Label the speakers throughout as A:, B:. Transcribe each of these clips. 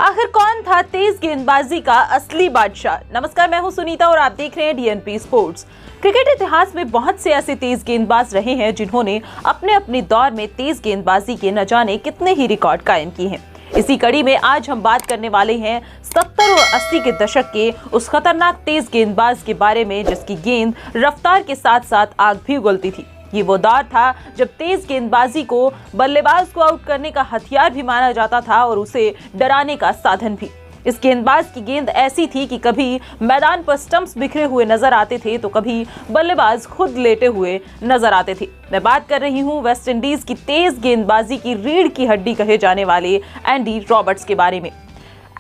A: आखिर कौन था तेज गेंदबाजी का असली बादशाह? नमस्कार, मैं हूं सुनीता और आप देख रहे हैं डीएनपी स्पोर्ट्स। क्रिकेट इतिहास में बहुत से ऐसे तेज गेंदबाज रहे हैं जिन्होंने अपने अपने दौर में तेज गेंदबाजी के न जाने कितने ही रिकॉर्ड कायम किए हैं। इसी कड़ी में आज हम बात करने वाले हैं 70 और 80 के दशक के उस खतरनाक तेज गेंदबाज के बारे में जिसकी गेंद रफ्तार के साथ साथ आग भी उगलती थी। ये वो दौर था जब तेज गेंदबाजी को बल्लेबाज को आउट करने का हथियार भी माना जाता था और उसे डराने का साधन भी। इस गेंदबाज की गेंद ऐसी थी कि कभी मैदान पर स्टंप्स बिखरे हुए नजर आते थे तो कभी बल्लेबाज खुद लेटे हुए नजर आते थे। मैं बात कर रही हूँ वेस्ट इंडीज की तेज गेंदबाजी की रीढ़ की हड्डी कहे जाने वाले एंडी रॉबर्ट्स के बारे में।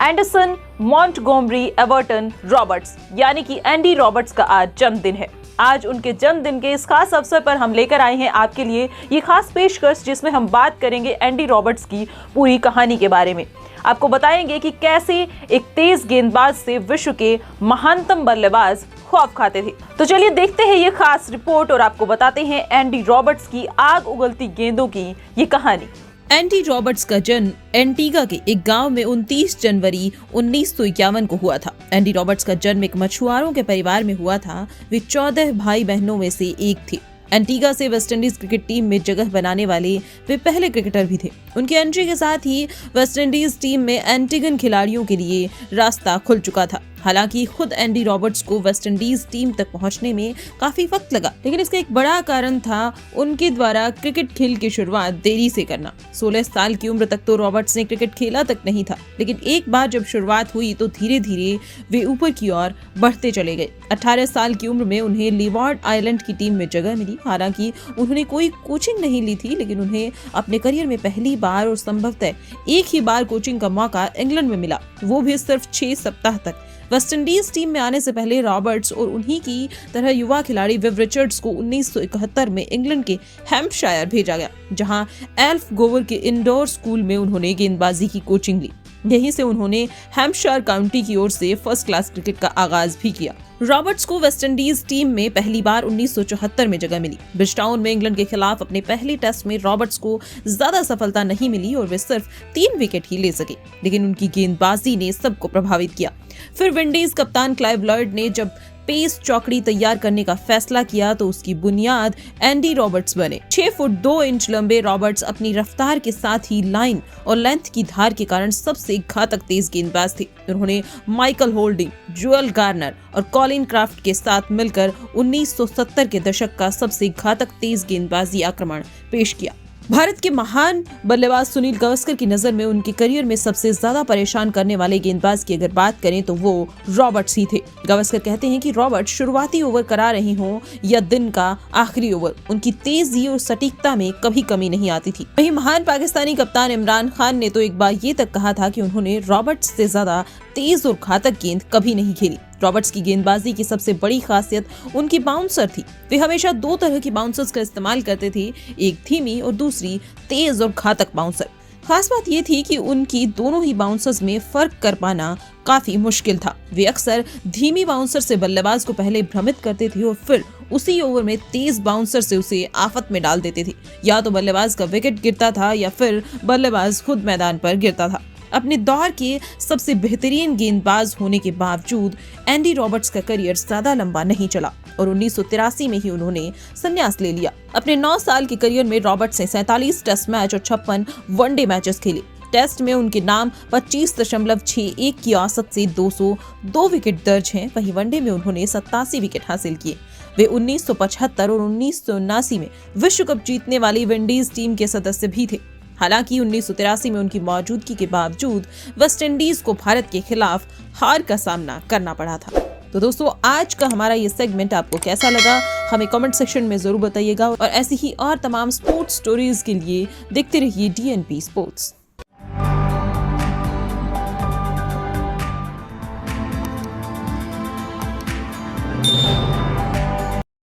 A: एंडरसन मॉन्टगोमरी एवर्टन रॉबर्ट्स यानी कि एंडी रॉबर्ट्स का आज जन्मदिन है। आज उनके जन्मदिन के इस खास अवसर पर हम लेकर आए हैं आपके लिए ये खास पेशकश जिसमें हम बात करेंगे एंडी रॉबर्ट्स की पूरी कहानी के बारे में। आपको बताएंगे कि कैसे एक तेज गेंदबाज से विश्व के महानतम बल्लेबाज खौफ खाते थे। तो चलिए देखते हैं ये खास रिपोर्ट और आपको बताते हैं एंडी रॉबर्ट्स की आग उगलती गेंदों की ये कहानी।
B: एंडी रॉबर्ट्स का जन्म एंटीगा के एक गांव में 29 जनवरी 1951 को हुआ था। एंडी रॉबर्ट्स का जन्म एक मछुआरों के परिवार में हुआ था। वे 14 भाई बहनों में से एक थे। एंटीगा से वेस्टइंडीज क्रिकेट टीम में जगह बनाने वाले वे पहले क्रिकेटर भी थे। उनकी एंट्री के साथ ही वेस्टइंडीज टीम में एंटीगन खिलाड़ियों के लिए रास्ता खुल चुका था। हालांकि खुद एंडी रॉबर्ट्स को वेस्टइंडीज टीम तक पहुंचने में काफी वक्त लगा, लेकिन इसका एक बड़ा कारण था उनके द्वारा क्रिकेट खेल की शुरुआत देरी से करना। 16 साल की उम्र तक तो रॉबर्ट्स ने क्रिकेट खेला तक नहीं था, लेकिन एक बार जब शुरुआत हुई तो धीरे धीरे वे ऊपर की ओर बढ़ते चले गए। 18 साल की उम्र में उन्हें लीवार्ड आइलैंड की टीम में जगह मिली। हालांकि उन्होंने कोई कोचिंग नहीं ली थी, लेकिन उन्हें अपने करियर में पहली बार और संभवतः एक ही बार कोचिंग का मौका इंग्लैंड में मिला, वो भी सिर्फ 6 सप्ताह तक। वेस्टइंडीज टीम में आने से पहले रॉबर्ट्स और उन्हीं की तरह युवा खिलाड़ी विव रिचर्ड्स को 1971 में इंग्लैंड के हैम्पशायर भेजा गया, जहां एल्फ गोवर के इंडोर स्कूल में उन्होंने गेंदबाजी की कोचिंग ली। यहीं से उन्होंने हैम्पशायर काउंटी की ओर से फर्स्ट क्लास क्रिकेट का आगाज भी किया। रॉबर्ट्स को वेस्टइंडीज टीम में पहली बार 1974 में जगह मिली। ब्रिजटाउन में इंग्लैंड के खिलाफ अपने पहले टेस्ट में रॉबर्ट्स को ज्यादा सफलता नहीं मिली और वे सिर्फ 3 विकेट ही ले सके, लेकिन उनकी गेंदबाजी ने सबको प्रभावित किया। फिर विंडीज कप्तान क्लाइव लॉयड ने जब पेस चौकड़ी तैयार करने का फैसला किया तो उसकी बुनियाद एंडी रॉबर्ट्स बने। 6 फुट 2 इंच लंबे रॉबर्ट्स अपनी रफ्तार के साथ ही लाइन और लेंथ की धार के कारण सबसे घातक तेज गेंदबाज थे। उन्होंने माइकल होल्डिंग, जोएल गार्नर और कॉलिन क्राफ्ट के साथ मिलकर 1970 के दशक का सबसे घातक तेज गेंदबाजी आक्रमण पेश किया। भारत के महान बल्लेबाज सुनील गावस्कर की नजर में उनके करियर में सबसे ज्यादा परेशान करने वाले गेंदबाज की अगर बात करें तो वो रॉबर्ट्स ही थे। गावस्कर कहते हैं कि रॉबर्ट्स शुरुआती ओवर करा रही हों या दिन का आखिरी ओवर, उनकी तेजी और सटीकता में कभी कमी नहीं आती थी। वहीं महान पाकिस्तानी कप्तान इमरान खान ने तो एक बार ये तक कहा था कि उन्होंने रॉबर्ट्स से ज्यादा तेज और घातक गेंद कभी नहीं खेली। रॉबर्ट्स की गेंदबाजी की सबसे बड़ी खासियत उनकी बाउंसर थी। वे हमेशा 2 तरह की बाउंसर्स का इस्तेमाल करते थे, एक धीमी और दूसरी तेज और घातक बाउंसर। खास बात ये थी कि उनकी दोनों ही बाउंसर्स में फर्क कर पाना काफी मुश्किल था। वे अक्सर धीमी बाउंसर से बल्लेबाज को पहले भ्रमित करते थे और फिर उसी ओवर में तेज बाउंसर से उसे आफत में डाल देते थे। या तो बल्लेबाज का विकेट गिरता था या फिर बल्लेबाज खुद मैदान पर गिरता था। अपने दौर के सबसे बेहतरीन गेंदबाज होने के बावजूद एंडी रॉबर्ट्स का करियर ज्यादा लंबा नहीं चला और 1983 में ही उन्होंने संन्यास ले लिया। अपने 9 साल के करियर में रॉबर्ट्स ने 47 टेस्ट मैच और 56 वनडे मैचेस खेले। टेस्ट में उनके नाम 25.61 की औसत से 202 विकेट दर्ज हैं। वहीं वनडे में उन्होंने 87 विकेट हासिल किए। वे 1975 और 1979 में विश्व कप जीतने वाली विंडीज टीम के सदस्य भी थे। हालांकि 1983 में उनकी मौजूदगी के बावजूद वेस्टइंडीज को भारत के खिलाफ हार का सामना करना पड़ा था। तो दोस्तों, आज का हमारा ये सेगमेंट आपको कैसा लगा हमें कमेंट सेक्शन में जरूर बताइएगा और ऐसी ही और तमाम स्पोर्ट्स स्टोरीज के लिए देखते रहिए डीएनपी स्पोर्ट्स।